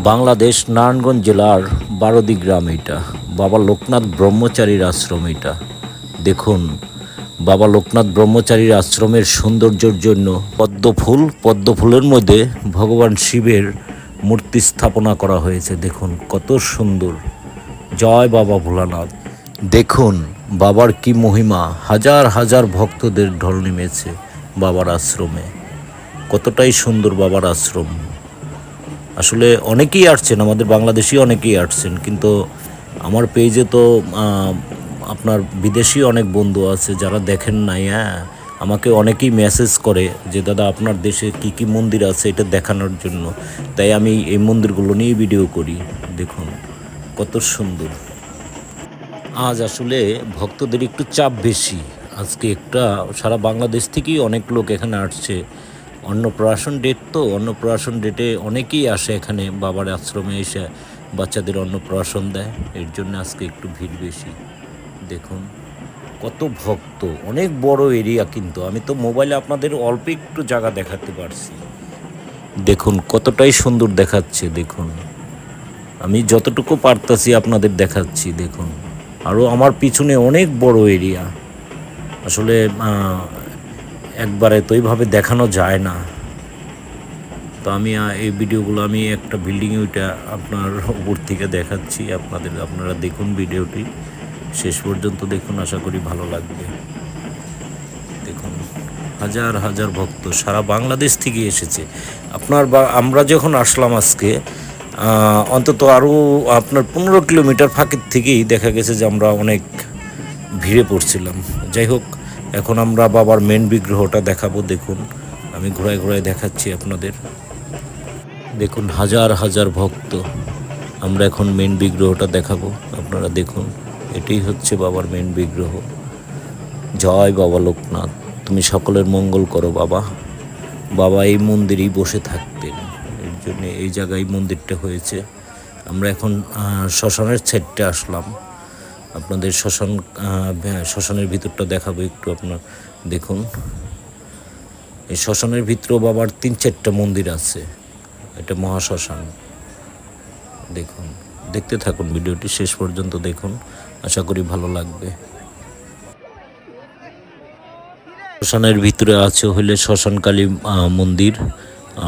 বাংলাদেশ নারায়ণগঞ্জ জেলার বারোদি গ্রাম এটা। বাবা লোকনাথ ব্রহ্মচারীর আশ্রম এটা। দেখুন বাবা লোকনাথ ব্রহ্মচারীর আশ্রমের সৌন্দর্যের জন্য পদ্মফুলের মধ্যে ভগবান শিবের মূর্তি স্থাপনা করা হয়েছে। দেখুন কত সুন্দর। জয় বাবা ভোলানাথ। দেখুন বাবার কি মহিমা, হাজার হাজার ভক্তদের ঢল নেমেছে বাবার আশ্রমে। কতটাই সুন্দর বাবার আশ্রম। আসলে অনেকেই আসছেন, আমাদের বাংলাদেশি অনেকেই আসছেন, কিন্তু আমার পেজে তো আপনার বিদেশি অনেক বন্ধু আছে যারা দেখেন নাই। হ্যাঁ, আমাকে অনেকেই মেসেজ করে যে দাদা আপনার দেশে কি কি মন্দির আছে এটা দেখানোর জন্য, তাই আমি এই মন্দিরগুলো নিয়ে ভিডিও করি। দেখুন কত সুন্দর। আজ আসলে ভক্তদের একটু চাপ বেশি। আজকে সারা বাংলাদেশ থেকেই অনেক লোক এখানে আসছে। অন্নপ্রাশন ডেট তো, অন্নপ্রাশন ডেটে অনেকেই আসে এখানে বাবার আশ্রমে এসে বাচ্চাদের অন্নপ্রাশন দেয়। এর জন্য আজকে একটু ভিড় বেশি। দেখুন কত ভক্ত, অনেক বড় এরিয়া, কিন্তু আমি তো মোবাইলে আপনাদের অল্প একটু জায়গা দেখাতে পারছি। দেখুন কতটাই সুন্দর দেখাচ্ছে। দেখুন আমি যতটুকু পারতাছি আপনাদের দেখাচ্ছি। দেখুন আরও আমার পিছনে অনেক বড় এরিয়া। আসলে একবারে তো এইভাবে দেখানো যায় না। তো আমি এই ভিডিওগুলো আমি একটা বিল্ডিংয়ে ওইটা আপনার উপর থেকে দেখাচ্ছি আপনারা দেখুন ভিডিওটি শেষ পর্যন্ত দেখুন, আশা করি ভালো লাগবে। দেখুন হাজার হাজার ভক্ত সারা বাংলাদেশ থেকে এসেছে। আমরা যখন আসলাম আজকে অন্তত আরও আপনার 15 কিলোমিটার ফাঁকের থেকেই দেখা গেছে যে আমরা অনেক ভিড়ে পড়ছিলাম। যাই হোক, এখন আমরা বাবার মেন বিগ্রহটা দেখাবো। দেখুন আমি ঘোরায় ঘোরায় দেখাচ্ছি আপনাদের। দেখুন হাজার হাজার ভক্ত। আমরা এখন মেন বিগ্রহটা দেখাবো, আপনারা দেখুন। এটাই হচ্ছে বাবার মেন বিগ্রহ। জয় বাবা লোকনাথ, তুমি সকলের মঙ্গল করো বাবা। বাবা এই মন্দিরেই বসে থাকতেন, এর জন্য এই জায়গায় মন্দিরটা হয়েছে। আমরা এখন শ্মশানের সাইডটা আসলাম, আপনাদের শ্মশানের ভিতরটা দেখাবো একটু। আপনার দেখুন এই শ্মশানের ভিতরেও বাবার 3-4টা মন্দির আছে। এটা মহাশ্মশান। দেখুন, দেখতে থাকুন ভিডিওটি শেষ পর্যন্ত দেখুন, আশা করি ভালো লাগবে। শ্মশানের ভিতরে আছে হইলে শ্মশানকালী মন্দির,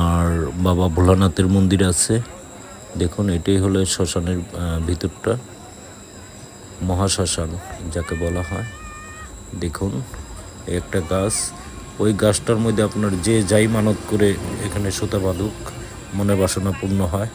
আর বাবা ভোলানাথের মন্দির আছে। দেখুন এটাই হলো শ্মশানের ভিতরটা, মহাশ্মশান যাকে বলা হয়। দেখুন একটা গাছ, ওই গাছটার মধ্যে আপনার যে যাই মানত করে এখানে সুতা বাঁধুক মনের বাসনা পূর্ণ হয়।